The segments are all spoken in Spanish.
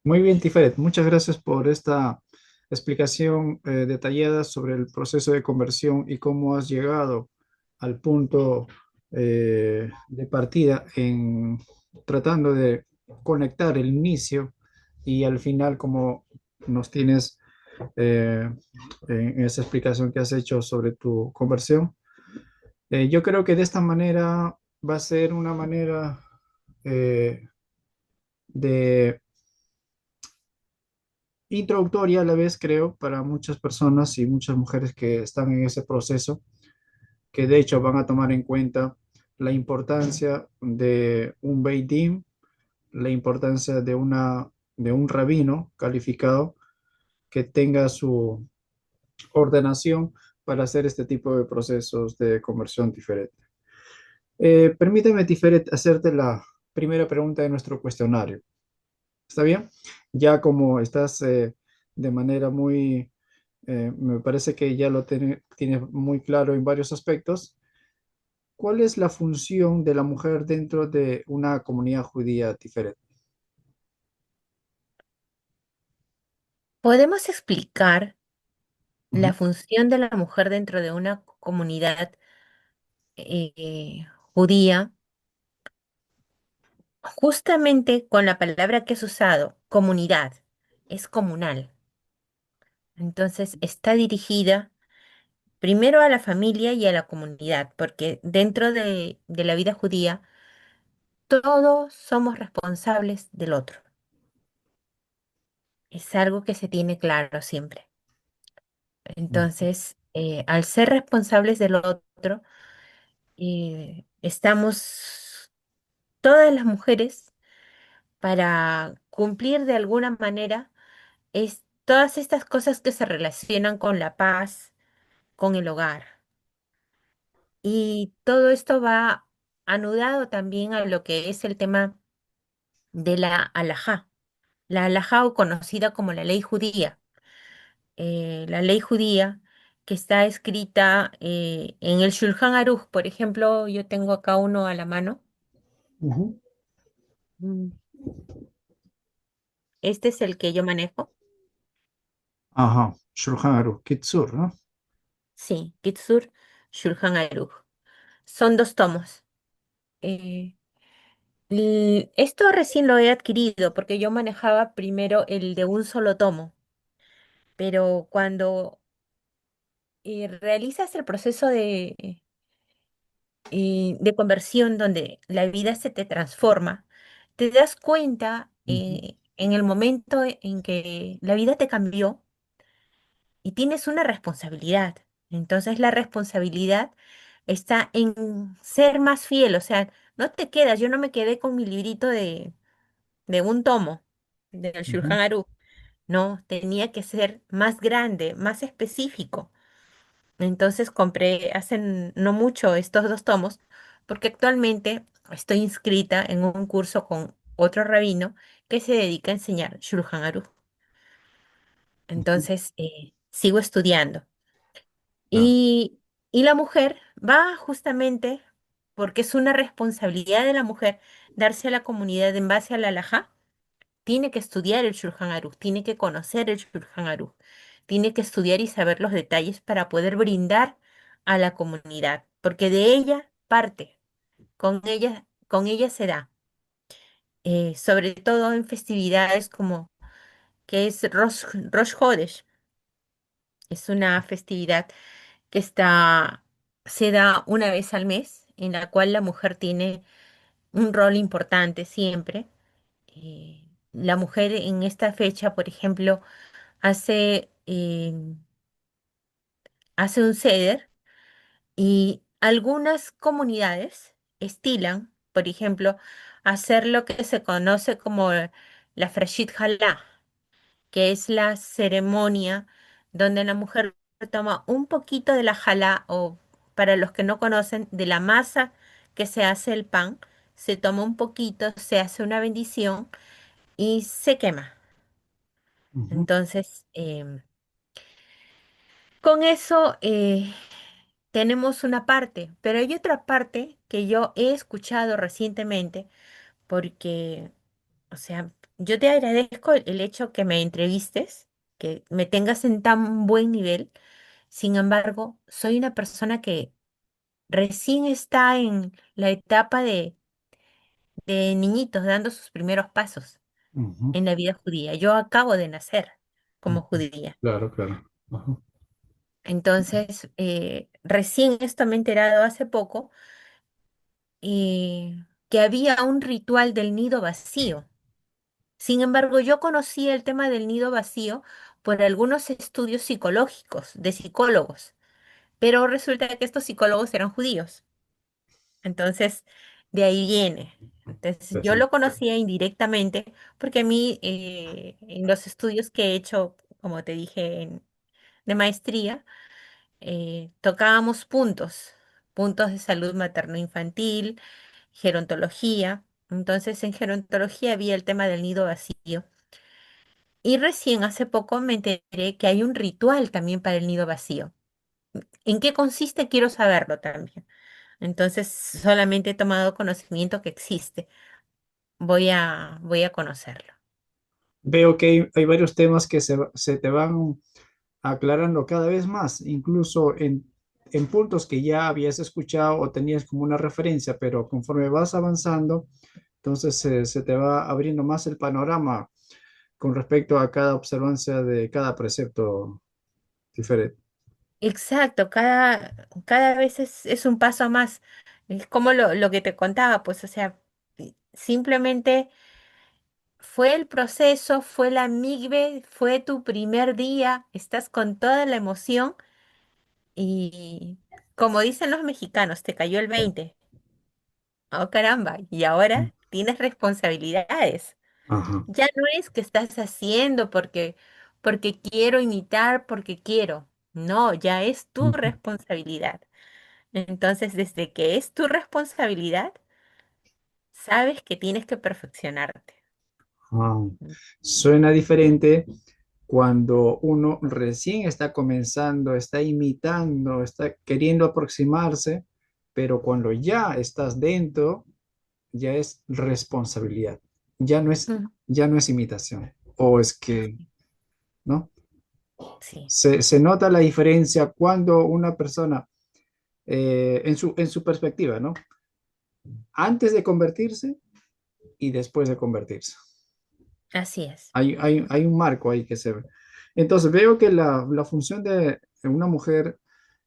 Muy bien, Tiferet. Muchas gracias por esta explicación detallada sobre el proceso de conversión y cómo has llegado al punto de partida en tratando de conectar el inicio y al final, como nos tienes eh, en esa explicación que has hecho sobre tu conversión. Yo creo que de esta manera va a ser una manera eh, de introductoria a la vez, creo, para muchas personas y muchas mujeres que están en ese proceso, que de hecho van a tomar en cuenta la importancia de un Beit Din, la importancia de un rabino calificado que tenga su ordenación para hacer este tipo de procesos de conversión diferente. Permíteme, Tiferet, hacerte la primera pregunta de nuestro cuestionario. ¿Está bien? Ya como estás de manera muy, me parece que ya lo tienes muy claro en varios aspectos. ¿Cuál es la función de la mujer dentro de una comunidad judía diferente? ¿Podemos explicar Ujú, la función de la mujer dentro de una comunidad judía justamente con la palabra que has usado, comunidad? Es comunal. Entonces está dirigida primero a la familia y a la comunidad, porque dentro de la vida judía todos somos responsables del otro. Es algo que se tiene claro siempre. ujú, Entonces, al ser responsables del otro, estamos todas las mujeres para cumplir de alguna manera todas estas cosas que se relacionan con la paz, con el hogar. Y todo esto va anudado también a lo que es el tema de la halajá. La halajá o conocida como la ley judía. La ley judía que está escrita en el Shulchan Aruch, por ejemplo, yo tengo acá uno a la mano. ujú. Mm. Este es el que yo manejo. Ajá, Shulchan Aruch, Kitsur, ¿no? Sí, Kitsur Shulchan Aruch. Son dos tomos. Eh, Esto recién lo he adquirido porque yo manejaba primero el de un solo tomo, pero cuando realizas el proceso de conversión donde la vida se te transforma, te das cuenta Ujú, en el momento en que la vida te cambió y tienes una responsabilidad. Entonces la responsabilidad está en ser más fiel, o sea, no te quedas, yo no me quedé con mi librito de un tomo del ujú, Shulchan Aruch, no, tenía que ser más grande, más específico. Entonces compré hace no mucho estos dos tomos porque actualmente estoy inscrita en un curso con otro rabino que se dedica a enseñar Shulchan Aruch. ujú. Entonces sigo estudiando. Claro. Y, y la mujer va justamente porque es una responsabilidad de la mujer darse a la comunidad en base a la halajá. Tiene que estudiar el Shulchan Aruch, tiene que conocer el Shulchan Aruch, tiene que estudiar y saber los detalles para poder brindar a la comunidad, porque de ella parte, con ella se da, sobre todo en festividades como que es Rosh Hodesh, es una festividad que se da una vez al mes, en la cual la mujer tiene un rol importante siempre. La mujer en esta fecha, por ejemplo, hace un ceder y algunas comunidades estilan, por ejemplo, hacer lo que se conoce como la Freshit Halá, que es la ceremonia donde la mujer toma un poquito de la jalá o para los que no conocen, de la masa que se hace el pan, se toma un poquito, se hace una bendición y se quema. Ujú, Entonces, con eso tenemos una parte, pero hay otra parte que yo he escuchado recientemente porque, o sea, yo te agradezco el hecho que me entrevistes, que me tengas en tan buen nivel. Sin embargo, soy una persona que recién está en la etapa de niñitos dando sus primeros pasos Ujú, en la vida judía. Yo acabo de nacer como ujú. judía. Claro, claro. Ajá. Entonces, recién esto me he enterado hace poco, que había un ritual del nido vacío. Sin embargo, yo conocí el tema del nido vacío por algunos estudios psicológicos de psicólogos, pero resulta que estos psicólogos eran judíos. Entonces, de ahí viene. Entonces, yo lo Perfecto. conocía indirectamente porque a mí, en los estudios que he hecho, como te dije, de maestría, tocábamos puntos de salud materno-infantil, gerontología. Entonces, en gerontología había el tema del nido vacío. Y recién hace poco me enteré que hay un ritual también para el nido vacío. ¿En qué consiste? Quiero saberlo también. Entonces, solamente he tomado conocimiento que existe. Voy a conocerlo. Veo que hay varios temas que se te van aclarando cada vez más, incluso en puntos que ya habías escuchado o tenías como una referencia, pero conforme vas avanzando, entonces se te va abriendo más el panorama con respecto a cada observancia de cada precepto diferente. Exacto, cada vez es un paso más. Es como lo que te contaba, pues, o sea, simplemente fue el proceso, fue la migbe, fue tu primer día, estás con toda la emoción y, como dicen los mexicanos, te cayó el 20. Oh, caramba, y ahora tienes responsabilidades. Ajá. Ya no es que estás haciendo porque quiero imitar, porque quiero. No, ya es tu Ujú. responsabilidad. Entonces, desde que es tu responsabilidad, sabes que tienes que perfeccionarte. Ah, suena diferente cuando uno recién está comenzando, está imitando, está queriendo aproximarse, pero cuando ya estás dentro, ya es responsabilidad, Mm, ya no es imitación. O es que, ¿no? sí, Se nota la diferencia cuando una persona, en su perspectiva, ¿no? Antes de convertirse y después de convertirse. así es. Hay un marco ahí que se ve. Entonces veo que la función de una mujer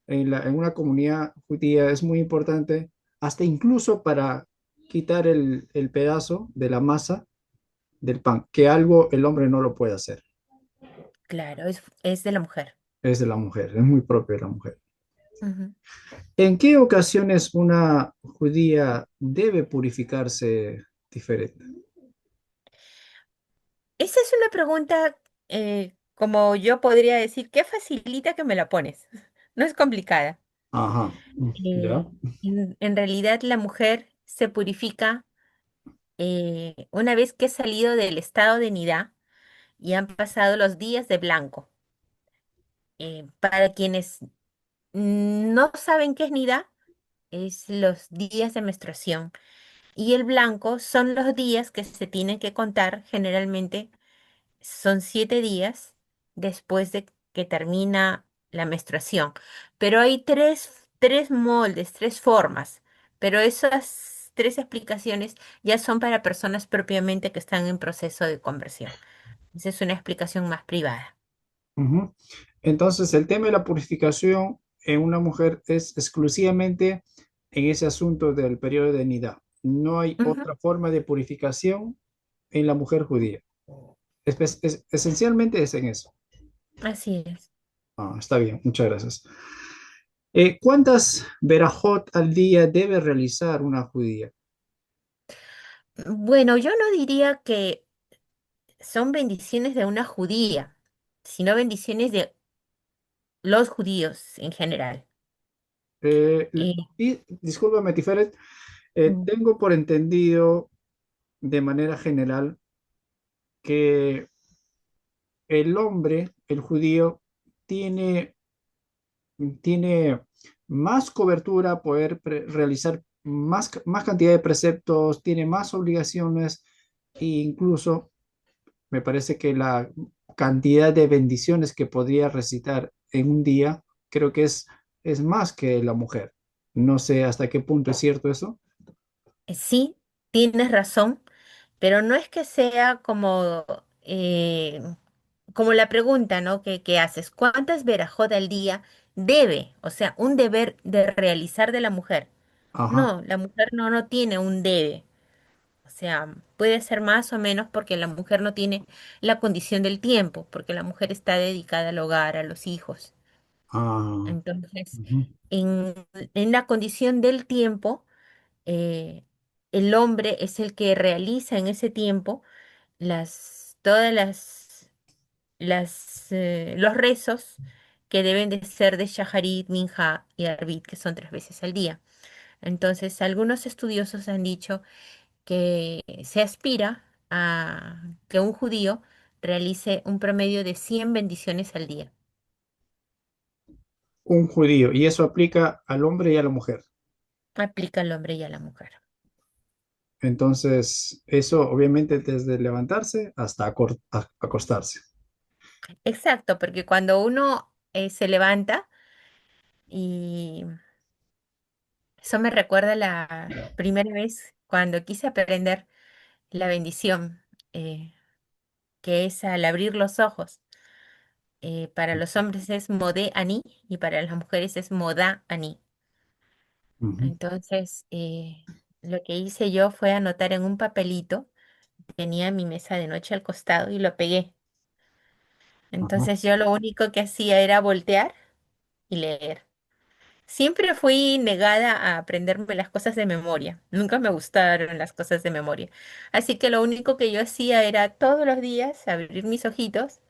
en una comunidad judía es muy importante, hasta incluso para quitar el pedazo de la masa del pan, que algo el hombre no lo puede hacer, Claro, es de la mujer. es de la mujer, es muy propio de la mujer. Ujú. ¿En qué ocasiones una judía debe purificarse diferente? Esa es una pregunta, como yo podría decir, ¿qué facilita que me la pones? No es complicada. Ajá, ya. En realidad, la mujer se purifica una vez que ha salido del estado de nidá y han pasado los días de blanco. Para quienes no saben qué es nidá, es los días de menstruación. Y el blanco son los días que se tienen que contar, generalmente son 7 días después de que termina la menstruación. Pero hay tres moldes, tres formas, pero esas tres explicaciones ya son para personas propiamente que están en proceso de conversión. Esa es una explicación más privada. Ujú. Entonces, el tema de la purificación en una mujer es exclusivamente en ese asunto del periodo de nidad. No hay Ujú, otra forma de purificación en la mujer judía. Esencialmente es en eso. así es. Ah, está bien, muchas gracias. ¿Cuántas verajot al día debe realizar una judía? Bueno, yo no diría que son bendiciones de una judía, sino bendiciones de los judíos en general. Eh, Y discúlpame, Tiferet, mm, tengo por entendido de manera general que el hombre, el judío, tiene, tiene más cobertura, poder realizar más cantidad de preceptos, tiene más obligaciones e incluso Me parece que la cantidad de bendiciones que podría recitar en un día, creo que es más que la mujer. No sé hasta qué punto es cierto eso. Sí, tienes razón, pero no es que sea como la pregunta, ¿no? Que haces, ¿cuántas verajot al día debe? O sea, un deber de realizar de la mujer. Ajá. No, la mujer no tiene un debe. O sea, puede ser más o menos porque la mujer no tiene la condición del tiempo, porque la mujer está dedicada al hogar, a los hijos. Ah, Entonces, ujú, en, en la condición del tiempo, eh, el hombre es el que realiza en ese tiempo todas los rezos que deben de ser de Shaharit, Minha y Arbit, que son 3 veces al día. Entonces, algunos estudiosos han dicho que se aspira a que un judío realice un promedio de 100 bendiciones al día. un judío, y eso aplica al hombre y a la mujer. Aplica al hombre y a la mujer. Entonces, eso obviamente desde levantarse hasta acostarse. Exacto, porque cuando uno se levanta, y eso me recuerda la primera vez cuando quise aprender la bendición, eh, que es al abrir los ojos. Para los hombres es Modé Ani y para las mujeres es Modá Ani. Ujú, Entonces, lo que hice yo fue anotar en un papelito, tenía mi mesa de noche al costado y lo pegué. ajá, Entonces yo lo único que hacía era voltear y leer. Siempre fui negada a aprenderme las cosas de memoria. Nunca me gustaron las cosas de memoria. Así que lo único que yo hacía era todos los días abrir mis ojitos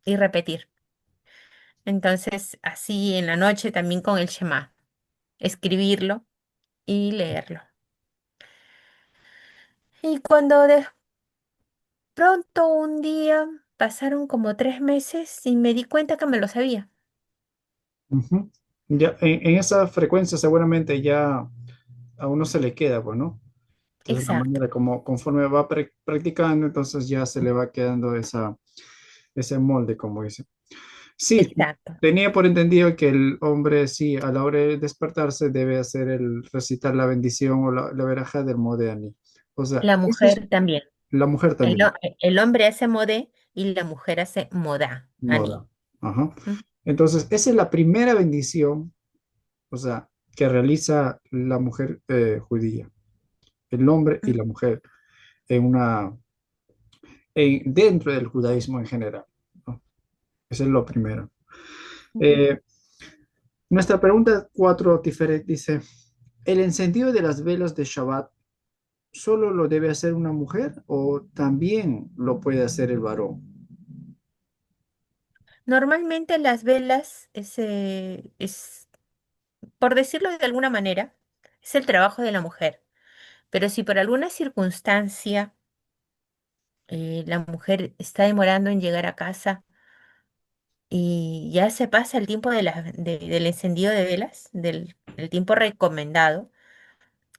y repetir. Entonces, así en la noche también con el Shema, escribirlo y leerlo. Y cuando de pronto un día pasaron como 3 meses y me di cuenta que me lo sabía. ujú. Ya, en esa frecuencia seguramente ya a uno se le queda, pues, ¿no? Entonces, la Exacto, manera como conforme va practicando, entonces ya se le va quedando ese molde, como dice. Sí, exacto. tenía por entendido que el hombre, sí, a la hora de despertarse debe hacer el recitar la bendición o la veraja del Modéani. O sea, La esa es mujer también. la mujer también, El hombre hace modé y la mujer hace modá, Ani. moda. Ajá. ¿Mm? Entonces, esa es la primera bendición, o sea, que realiza la mujer judía, el hombre y ¿Mm? la mujer en dentro del judaísmo en general, ¿no? Eso es lo primero. Ujú. Eh, Nuestra pregunta 4 Tiferet dice, ¿el encendido de las velas de Shabbat solo lo debe hacer una mujer o también lo puede hacer el varón? Normalmente las velas por decirlo de alguna manera, es el trabajo de la mujer. Pero si por alguna circunstancia la mujer está demorando en llegar a casa y ya se pasa el tiempo del encendido de velas, del tiempo recomendado,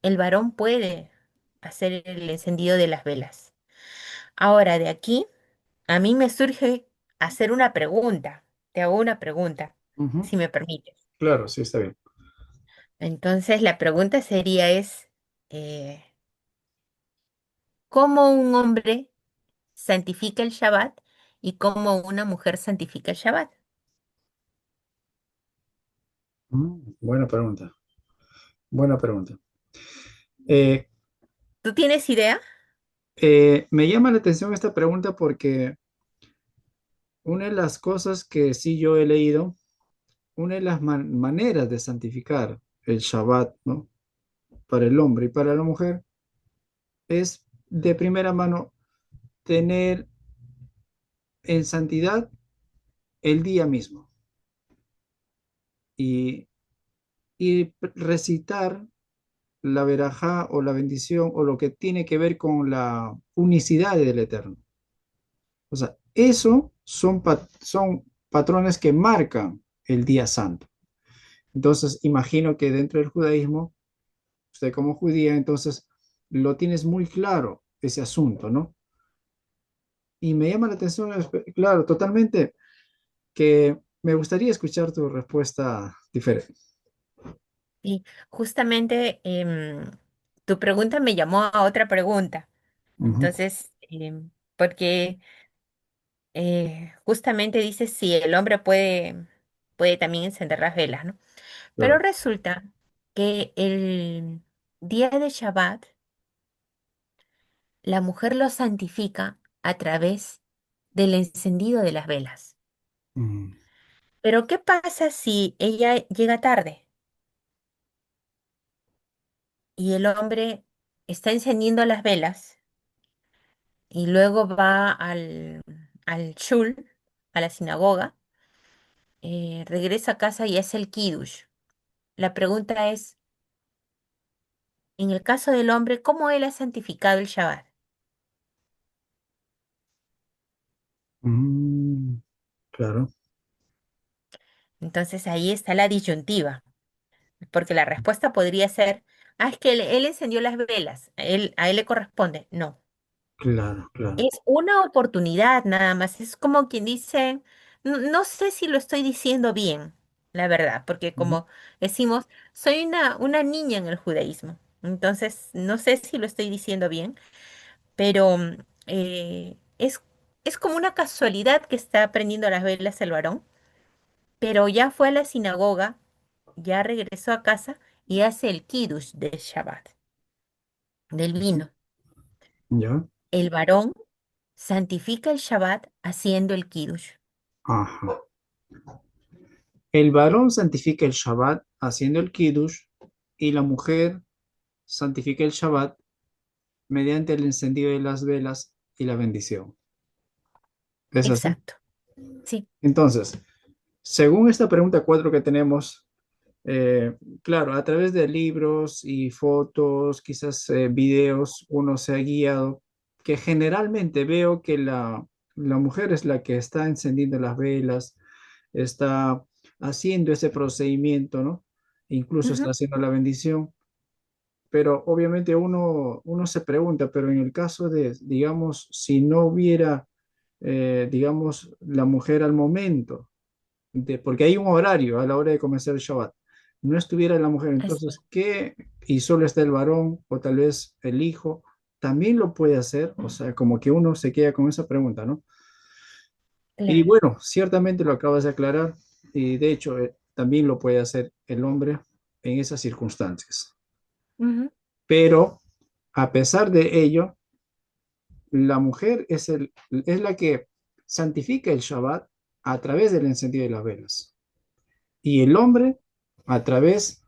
el varón puede hacer el encendido de las velas. Ahora, de aquí, a mí me surge hacer una pregunta. Te hago una pregunta, Ujú, si me permites. claro, sí, está bien. Entonces, la pregunta sería eh, ¿cómo un hombre santifica el Shabbat y cómo una mujer santifica el Shabbat? Buena pregunta, buena pregunta. Eh, ¿Tú tienes idea? Me llama la atención esta pregunta porque una de las cosas que sí yo he leído, una de las maneras de santificar el Shabbat, ¿no? Para el hombre y para la mujer es de primera mano tener en santidad el día mismo y, y recitar la verajá o la bendición o lo que tiene que ver con la unicidad del Eterno. O sea, eso son patrones que marcan el día santo. Entonces, imagino que dentro del judaísmo, usted como judía, entonces lo tienes muy claro. ese asunto, ¿no? Y me llama la atención, claro, totalmente, que me gustaría escuchar tu respuesta diferente. Y justamente tu pregunta me llamó a otra pregunta. Ujú, Entonces, porque justamente dice si el hombre puede también encender las velas, ¿no? Pero claro. resulta que el día de Shabbat, la mujer lo santifica a través del encendido de las velas. Mm, Pero ¿qué pasa si ella llega tarde y el hombre está encendiendo las velas y luego va al shul, a la sinagoga, regresa a casa y hace el kiddush? La pregunta es, en el caso del hombre, ¿cómo él ha santificado el Shabbat? mm, claro, Entonces ahí está la disyuntiva, porque la respuesta podría ser, ah, es que él encendió las velas, a él le corresponde. No, claro, claro. es una oportunidad nada más, es como quien dice, no sé si lo estoy diciendo bien, la verdad, porque Ujú, como decimos, soy una niña en el judaísmo, entonces no sé si lo estoy diciendo bien, pero es como una casualidad que está prendiendo las velas el varón, pero ya fue a la sinagoga, ya regresó a casa y hace el kiddush del Shabbat, del ujú, vino. ya, El varón santifica el Shabbat haciendo el kiddush. ajá. El varón santifica el Shabbat haciendo el Kiddush y la mujer santifica el Shabbat mediante el encendido de las velas y la bendición. ¿Es así? Exacto. Sí. Entonces, según esta pregunta 4 que tenemos, eh, claro, a través de libros y fotos, quizás videos, uno se ha guiado, que generalmente veo que la mujer es la que está encendiendo las velas, está haciendo ese procedimiento, ¿no? Incluso está Ujú. haciendo la bendición, pero obviamente uno se pregunta, pero en el caso de, digamos, si no hubiera, digamos, la mujer al momento, porque hay un horario a la hora de comenzar el Shabbat, no estuviera la mujer, Así es. entonces, ¿qué? Y solo está el varón o tal vez el hijo, también lo puede hacer, o sea, como que uno se queda con esa pregunta, ¿no? Y Claro. bueno, ciertamente lo acabas de aclarar y de hecho también lo puede hacer el hombre en esas circunstancias. Ujú. Pero a pesar de ello, la mujer es la que santifica el Shabbat a través del encendido de las velas y el hombre a través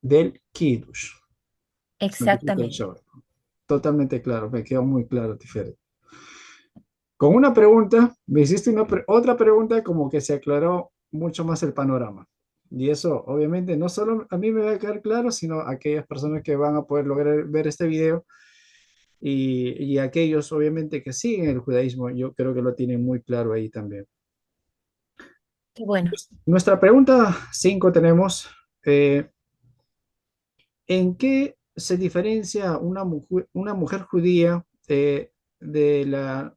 del Kiddush. Santifica el Exactamente. Shabbat. Totalmente claro, me quedó muy claro, Tiferet. Con una pregunta, me hiciste otra pregunta como que se aclaró mucho más el panorama. Y eso, obviamente, no solo a mí me va a quedar claro, sino a aquellas personas que van a poder lograr ver este video y aquellos, obviamente, que siguen el judaísmo, yo creo que lo tienen muy claro ahí también. Qué bueno. Nuestra pregunta 5 tenemos, eh, ¿en qué se diferencia una mujer judía de la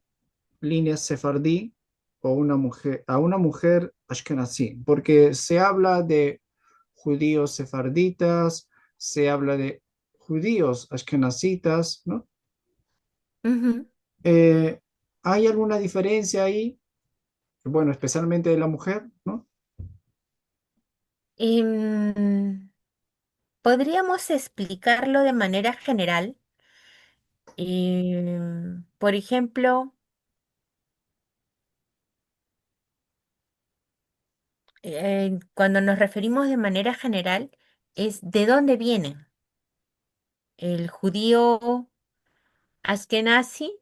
línea sefardí o una mujer ashkenazí? Porque se habla de judíos sefarditas, se habla de judíos ashkenazitas, ¿no? Ujú. Eh, ¿Hay alguna diferencia ahí? Bueno, especialmente de la mujer, ¿no? Em, Podríamos explicarlo de manera general. Por ejemplo, cuando nos referimos de manera general, es de dónde vienen. El judío Askenazi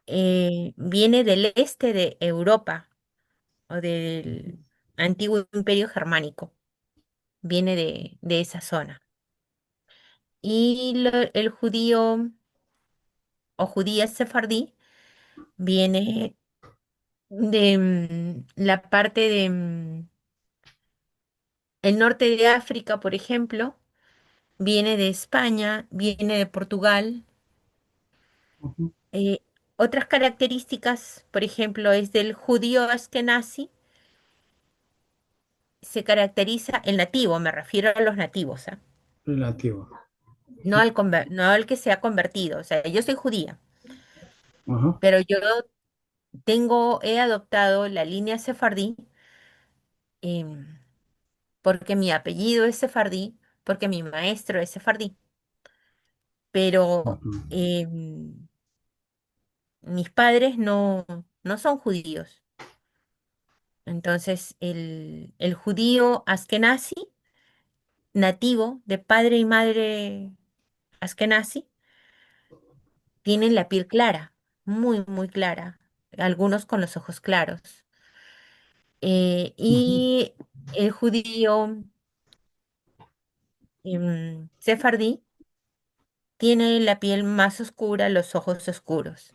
viene del este de Europa o del antiguo imperio germánico, viene de esa zona. Y el judío o judía sefardí viene de la parte de el norte de África, por ejemplo, viene de España, viene de Portugal, ujú. Eh, Otras características, por ejemplo, es del judío askenazi, se caracteriza el nativo, me refiero a los nativos, ¿ah? Relativo. No al que se ha convertido. O sea, yo soy judía, Ajá, pero yo he adoptado la línea sefardí, em, porque mi apellido es sefardí, porque mi maestro es sefardí, pero ujú, mis padres no son judíos. Entonces, el judío askenazi, nativo de padre y madre askenazi, tienen la piel clara, muy, muy clara, algunos con los ojos claros. ujú, Y el judío sefardí tiene la piel más oscura, los ojos oscuros.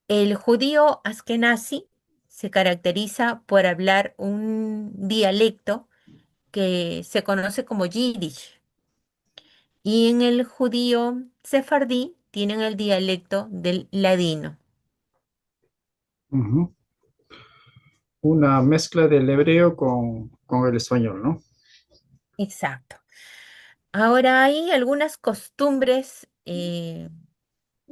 El judío askenazi se caracteriza por hablar un dialecto que se conoce como Yiddish. Y en el judío sefardí tienen el dialecto del ladino. ujú. Una mezcla del hebreo con el español, ¿no? Exacto. Ahora hay algunas costumbres,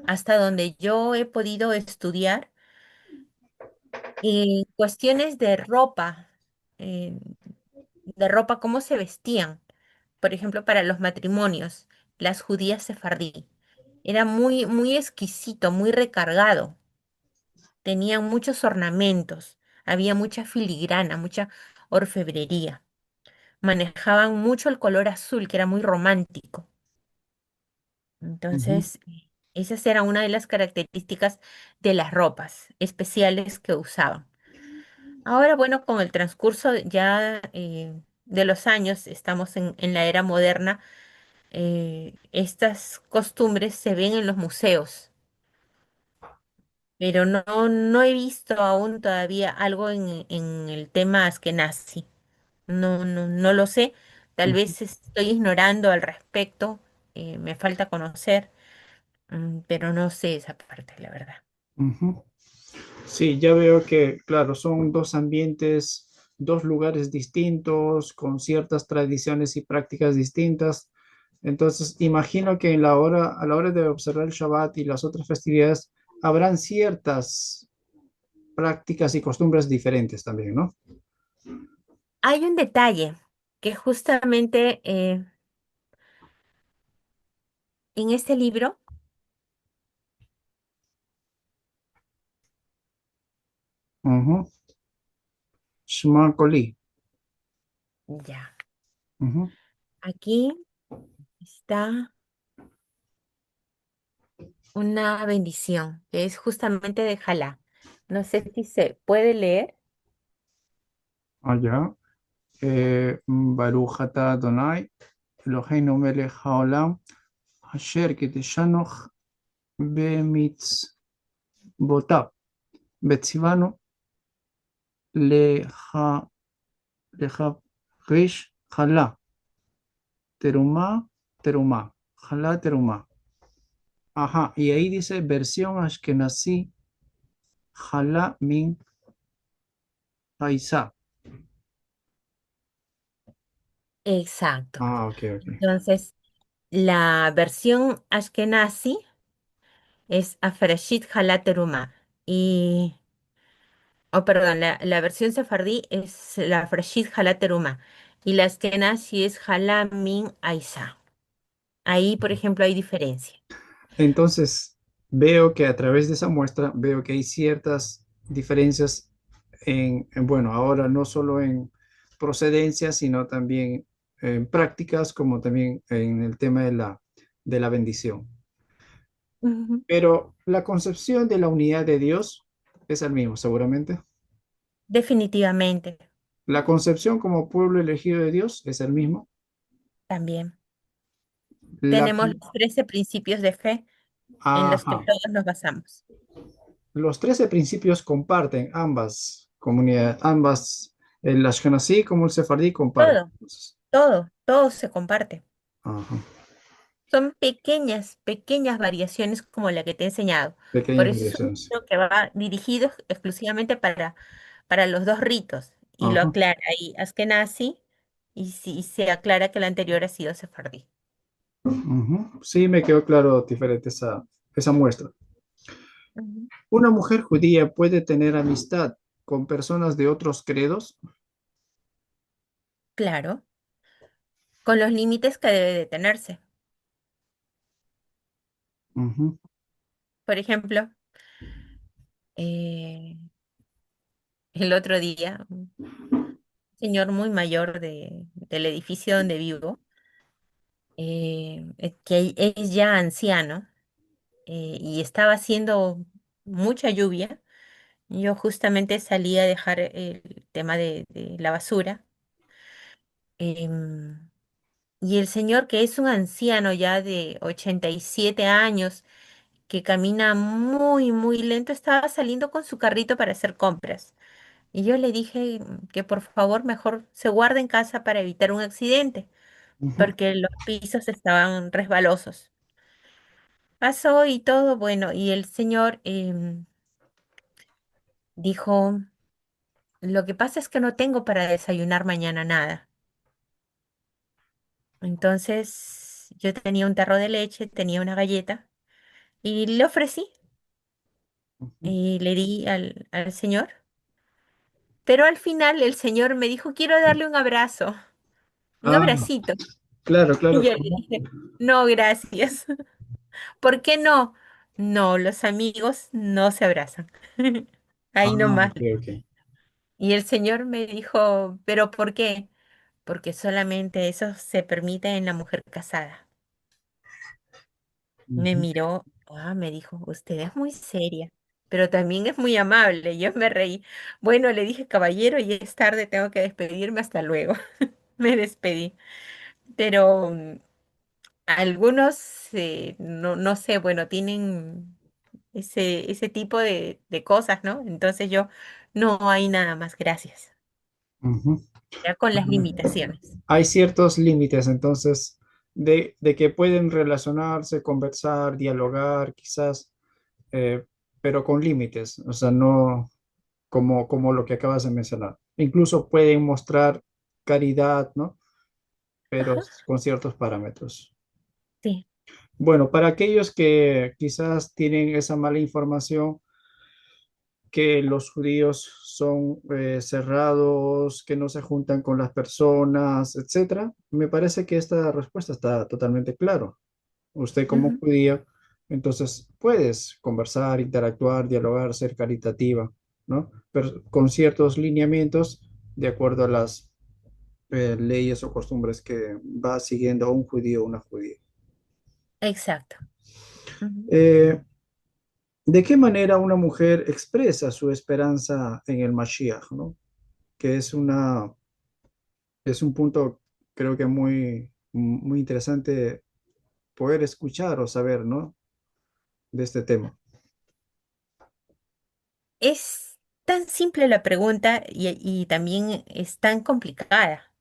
hasta donde yo he podido estudiar, cuestiones eh, de ropa, cómo se vestían. Por ejemplo, para los matrimonios, las judías sefardí. Era muy, muy exquisito, muy recargado. Tenían muchos ornamentos, había mucha filigrana, mucha orfebrería. Manejaban mucho el color azul, que era muy romántico. Ujú, Entonces, esas eran una de las características de las ropas especiales que usaban. Ahora, bueno, con el transcurso ya de los años, estamos en la era moderna, estas costumbres se ven en los museos, pero no he visto aún todavía algo en el tema askenazi. No lo sé. Tal ujú, vez estoy ignorando al respecto. Me falta conocer, pero no sé esa parte, la verdad. ujú. Sí, ya veo que, claro, son dos ambientes, dos lugares distintos, con ciertas tradiciones y prácticas distintas. Entonces, imagino que a la hora de observar el Shabbat y las otras festividades, habrán ciertas prácticas y costumbres diferentes también, ¿no? Hay un detalle que justamente en este libro, Ujú. Shema Koli. ya, Ujú. aquí está una bendición, que es justamente de Jalá. No sé si se puede leer. Allá. Baruch atah Adonai, Eloheinu melech haolam, asher kiteshanoch bemitzvotav, betzivano leja, lejavrish chalá, terumá, terumá, chalá, terumá. Ajá, y ahí dice versión Ashkenazí, chalá min paisá. Exacto. Ah, ok, ok. Entonces, la versión Ashkenazi es Afarashit Jalá Terumá. Y, oh, perdón, la versión sefardí es la Afarashit Jalá Terumá. Y la Ashkenazi es Jalá Min Aisa. Ahí, por ejemplo, hay diferencia. Entonces, veo que a través de esa muestra, veo que hay ciertas diferencias bueno, ahora no solo en procedencia, sino también en prácticas, como también en el tema de la bendición. Ujú. Pero la concepción de la unidad de Dios es el mismo, seguramente. Definitivamente, La concepción como pueblo elegido de Dios es el mismo. también. La, Tenemos los 13 principios de fe en los que ajá. todos nos basamos. Los 13 principios comparten ambas comunidades, ambas, el Ashkenazí como el Sefardí comparten. Todo, todo se comparte. Ajá. Son pequeñas, pequeñas variaciones como la que te he enseñado. Por Pequeñas eso es un variaciones. libro que va dirigido exclusivamente para los dos ritos. Y lo Ajá. aclara ahí, Askenazi, y sí, se aclara que el anterior ha sido sefardí. Ujú. Sí, me quedó claro diferente esa muestra. Ujú. ¿Una mujer judía puede tener amistad con personas de otros credos? Claro, con los límites que debe de tenerse. Ujú, Por ejemplo, eh, el otro día, un señor muy mayor del edificio donde vivo, que es ya anciano, y estaba haciendo mucha lluvia. Yo justamente salí a dejar el tema de la basura. em, y el señor, que es un anciano ya de 87 años, que camina muy, muy lento, estaba saliendo con su carrito para hacer compras. Y yo le dije que por favor mejor se guarde en casa para evitar un accidente, ujú, porque los pisos estaban resbalosos. Pasó y todo, bueno, y el señor dijo, lo que pasa es que no tengo para desayunar mañana nada. Entonces yo tenía un tarro de leche, tenía una galleta y le ofrecí ujú. y le di al señor. Pero al final el señor me dijo, quiero darle un abrazo, un Ah, abracito. claro, Y claro, yo le ¿cómo? dije, no, gracias. ¿Por qué no? No, los amigos no se abrazan. Ah, Ahí nomás. ok, ok. Y el señor me dijo, ¿pero por qué? Porque solamente eso se permite en la mujer casada. Me Ujú, miró, me dijo, usted es muy seria, pero también es muy amable. Yo me reí. Bueno, le dije, caballero, y es tarde, tengo que despedirme, hasta luego. Me despedí. Pero algunos, no, no sé, bueno, tienen ese tipo de cosas, ¿no? Entonces yo, no hay nada más, gracias. ujú. Ya con las Ah, limitaciones. hay ciertos límites, entonces, de que pueden relacionarse, conversar, dialogar, quizás, eh, pero con límites, o sea, no como lo que acabas de mencionar. Incluso pueden mostrar caridad, ¿no? Pero Ajá, con ciertos parámetros. sí. Bueno, para aquellos que quizás tienen esa mala información, que los judíos son cerrados, que no se juntan con las personas, etcétera, me parece que esta respuesta está totalmente claro. Usted como Ujú, judía, entonces puedes conversar, interactuar, dialogar, ser caritativa, ¿no? Pero con ciertos lineamientos de acuerdo a las leyes o costumbres que va siguiendo un judío o una judía. exacto. Ujú. Eh, ¿De qué manera una mujer expresa su esperanza en el Mashiach, ¿no? Que es un punto, creo que muy interesante poder escuchar o saber, ¿no? De este tema. Es tan simple la pregunta y también es tan complicada,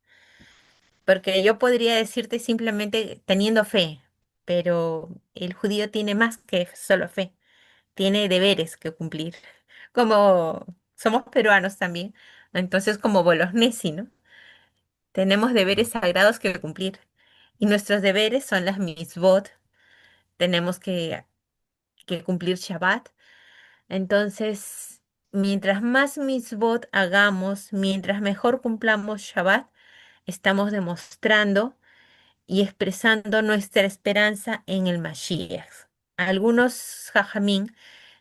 porque yo podría decirte simplemente teniendo fe, pero el judío tiene más que solo fe, tiene deberes que cumplir, como somos peruanos también, entonces como Bolognesi, ¿no? Tenemos deberes sagrados que cumplir y nuestros deberes son las mitzvot, tenemos que cumplir Shabbat. Entonces, mientras más mitzvot hagamos, mientras mejor cumplamos Shabbat, estamos demostrando y expresando nuestra esperanza en el Mashiach. Algunos jajamín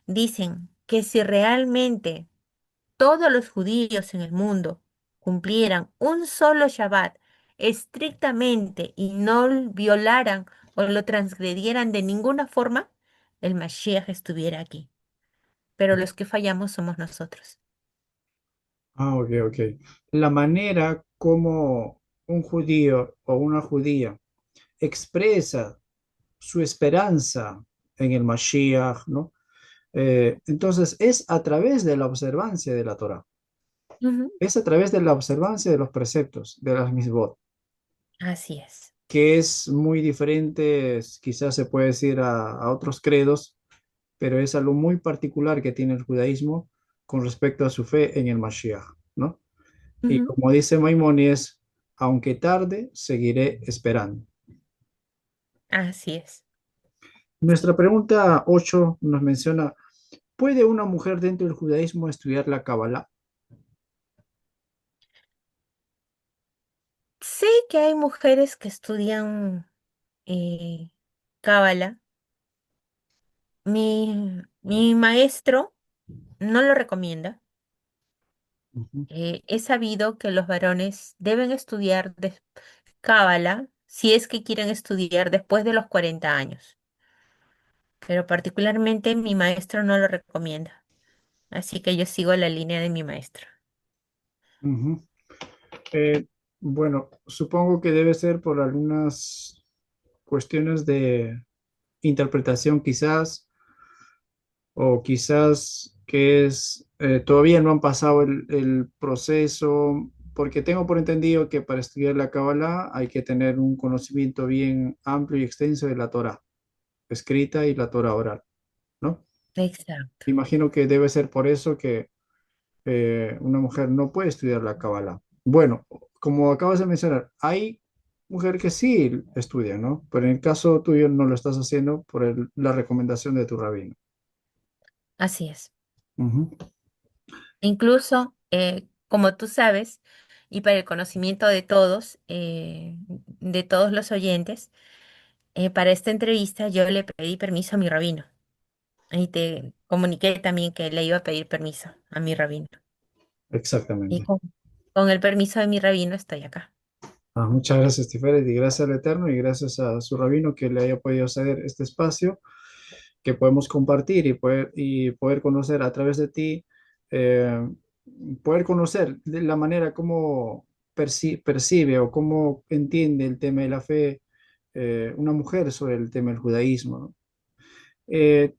dicen que si realmente todos los judíos en el mundo cumplieran un solo Shabbat estrictamente y no violaran o lo transgredieran de ninguna forma, el Mashiach estuviera aquí, pero los que fallamos somos nosotros. Ah, ok, ok. La manera como un judío o una judía expresa su esperanza en el Mashiach, ¿no? Entonces es a través de la observancia de la Torah, Ujú. es a través de la observancia de los preceptos, de las misbot. Así es. que es muy diferente, quizás se puede decir a otros credos, pero es algo muy particular que tiene el judaísmo con respecto a su fe en el Mashiach, ¿no? Y Ujú. como dice Maimónides, aunque tarde, seguiré esperando. Así es. Nuestra pregunta 8 nos menciona, ¿puede una mujer dentro del judaísmo estudiar la Kabbalah? Sé que hay mujeres que estudian eh, Cábala. Mi maestro no lo recomienda. Ujú, He sabido que los varones deben estudiar Cábala si es que quieren estudiar después de los 40 años, pero particularmente mi maestro no lo recomienda, así que yo sigo la línea de mi maestro. ujú. Eh, bueno, supongo que debe ser por algunas cuestiones de interpretación quizás, o quizás que es, todavía no han pasado el proceso, porque tengo por entendido que para estudiar la Kabbalah hay que tener un conocimiento bien amplio y extenso de la Torah escrita y la Torah oral, ¿no? Exacto. Imagino que debe ser por eso que una mujer no puede estudiar la Kabbalah. Bueno, como acabas de mencionar, hay mujeres que sí estudian, ¿no? Pero en el caso tuyo no lo estás haciendo por la recomendación de tu rabino. Así es. Ujú. Incluso, como tú sabes, y para el conocimiento de todos los oyentes, para esta entrevista yo le pedí permiso a mi rabino. Y te comuniqué también que le iba a pedir permiso a mi rabino. Y Exactamente. con el permiso de mi rabino estoy acá. Muchas gracias, Tiferet, y gracias al Eterno y gracias a su rabino que le haya podido ceder este espacio que podemos compartir y poder conocer a través de ti, eh, poder conocer de la manera como percibe o cómo entiende el tema de la fe una mujer sobre el tema del judaísmo, ¿no? Eh,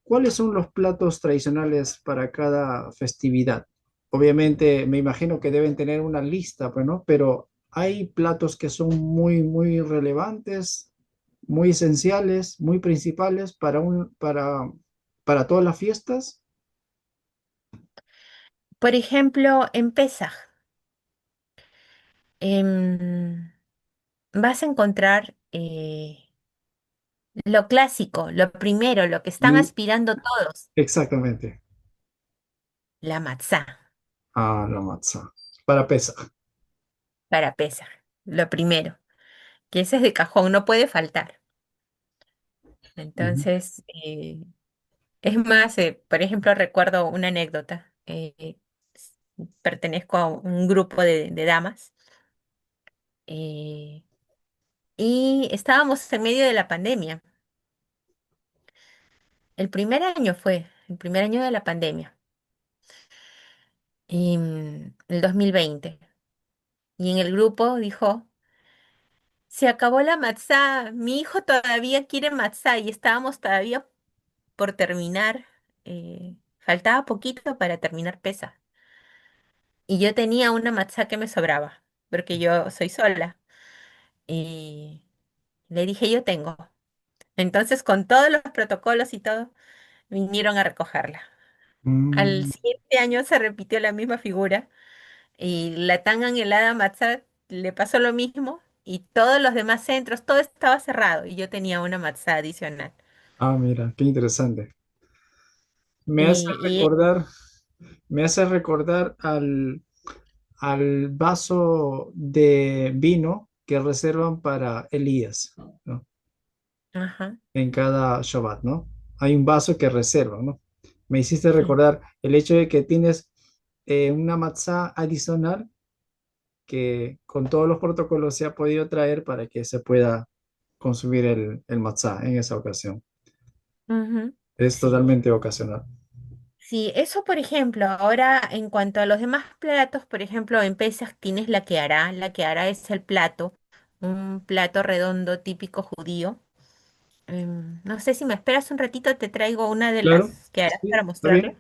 ¿Cuáles son los platos tradicionales para cada festividad? Obviamente, me imagino que deben tener una lista, pues, ¿no? Pero hay platos que son muy, muy relevantes, muy esenciales, muy principales para todas las fiestas. Por ejemplo, en Pesaj, em, vas a encontrar lo clásico, lo primero, lo que están Mm, aspirando todos, exactamente. la matzá La matzah. Para Pesach. para Pesaj, lo primero, que ese es de cajón, no puede faltar. Ujú. Entonces, es más, por ejemplo, recuerdo una anécdota. S- Pertenezco a un grupo de damas eh, y estábamos en medio de la pandemia. El primer año de la pandemia, el 2020. Y en el grupo dijo, se acabó la matzá, mi hijo todavía quiere matzá y estábamos todavía por terminar, faltaba poquito para terminar pesa. Y yo tenía una matzá que me sobraba, porque yo soy sola. Y le dije, yo tengo. Entonces, con todos los protocolos y todo, vinieron a recogerla. Al Mm, siguiente año se repitió la misma figura y la tan anhelada matzá le pasó lo mismo y todos los demás centros, todo estaba cerrado y yo tenía una matzá adicional. mira, qué interesante. Me hace Y recordar, me hace recordar al vaso de vino que reservan para Elías, ¿no? ajá, En cada Shabbat, ¿no? Hay un vaso que reservan, ¿no? Me hiciste sí. recordar el hecho de que tienes una matzá adicional que con todos los protocolos se ha podido traer para que se pueda consumir el matzá en esa ocasión. Ujú, Es sí. totalmente ocasional. Sí, eso por ejemplo. Ahora, en cuanto a los demás platos, por ejemplo, en Pesach tienes la que hará. La que hará es el plato, un plato redondo típico judío. No sé si me esperas un ratito, te traigo una de Claro, las que harás sí, para está bien, mostrarla.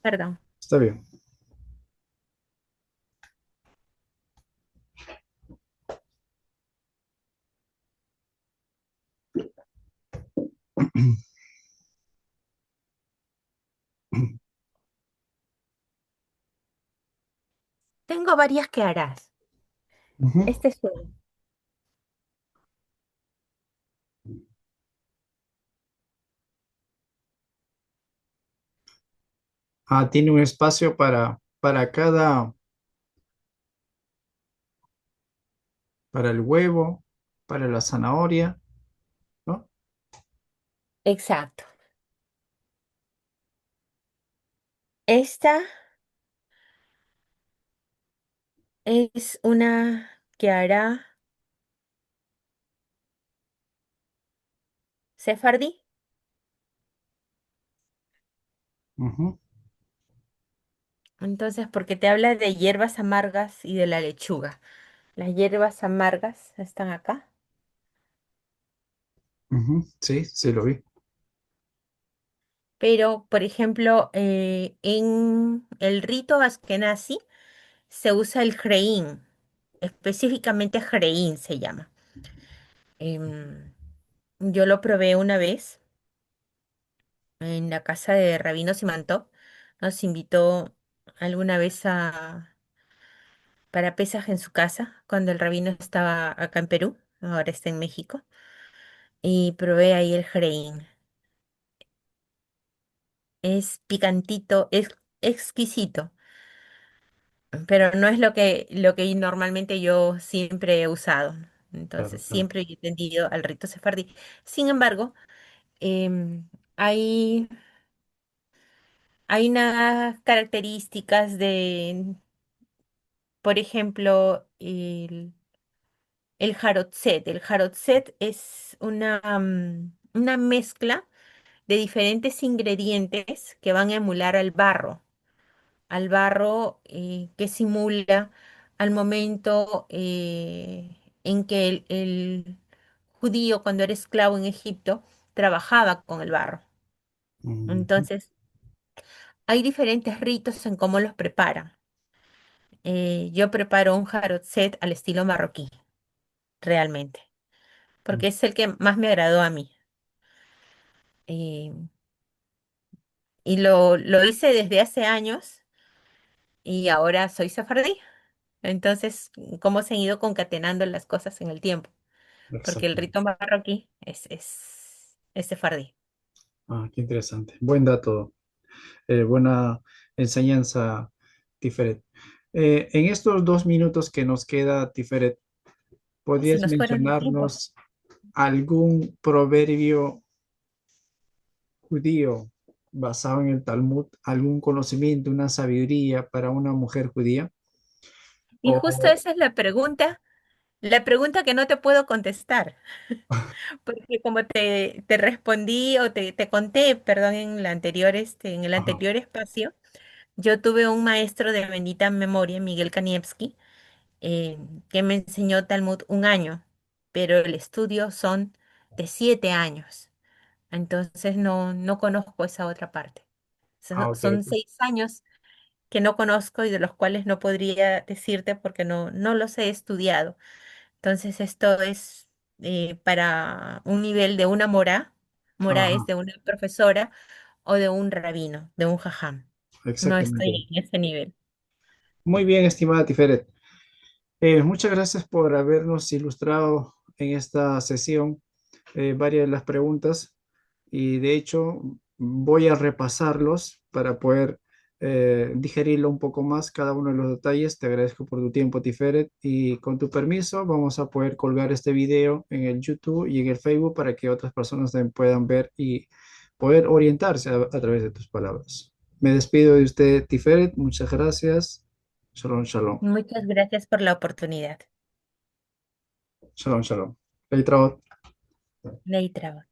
Perdón. está bien. Tengo varias que harás. Ujú. Este es uno. Ah, tiene un espacio para el huevo, para la zanahoria, ¿no? Exacto. Esta es una que hará sefardí. Ujú, Entonces, porque te habla de hierbas amargas y de la lechuga. Las hierbas amargas están acá, ujú. Sí, sí lo vi. pero por ejemplo, en el rito askenazi se usa el jreín, específicamente jreín se llama. Em, yo lo probé una vez en la casa de Rabino Simantov. Nos invitó alguna vez para Pesaj en su casa, cuando el rabino estaba acá en Perú, ahora está en México, y probé ahí el jreín. Es picantito, es exquisito, pero no es lo que normalmente yo siempre he usado. Claro, Entonces, claro. siempre he tendido al rito sefardí. Sin embargo, hay, hay unas características de, por ejemplo, el jarotzet. El jarotzet es una mezcla de diferentes ingredientes que van a emular al barro que simula al momento en que el judío, cuando era esclavo en Egipto, trabajaba con el barro. Ujú. Entonces, hay diferentes ritos en cómo los preparan. Yo preparo un jarotzet al estilo marroquí, realmente, porque es el que más me agradó a mí. Eh, y lo hice desde hace años y ahora soy sefardí. Entonces, cómo se han ido concatenando las cosas en el tiempo, porque el Exactamente. rito marroquí es sefardí. Ah, qué interesante. Buen dato, buena enseñanza, Tiferet. En estos 2 minutos que nos queda, Tiferet, Se ¿podrías nos fueron el tiempo. mencionarnos algún proverbio judío basado en el Talmud, algún conocimiento, una sabiduría para una mujer judía? Y justo O, esa es la pregunta que no te puedo contestar, porque como te respondí o te conté, perdón, en el ajá, anterior espacio, yo tuve un maestro de bendita memoria, Miguel Kanievski, eh, que me enseñó Talmud un año, pero el estudio son de 7 años. Entonces no conozco esa otra parte. ok, Son ok. 6 años que no conozco y de los cuales no podría decirte porque no los he estudiado. Entonces esto es para un nivel de una mora es Ajá, de una profesora o de un rabino, de un jajam. No exactamente. estoy en ese nivel. Muy bien, estimada Tiferet. Muchas gracias por habernos ilustrado en esta sesión varias de las preguntas y de hecho voy a repasarlos para poder digerirlo un poco más cada uno de los detalles. Te agradezco por tu tiempo, Tiferet, y con tu permiso vamos a poder colgar este video en el YouTube y en el Facebook para que otras personas también puedan ver y poder orientarse a través de tus palabras. Me despido de usted, Tiferet. Muchas gracias. Shalom, shalom. Muchas gracias por la oportunidad. Shalom, shalom. Leitra. Leitra.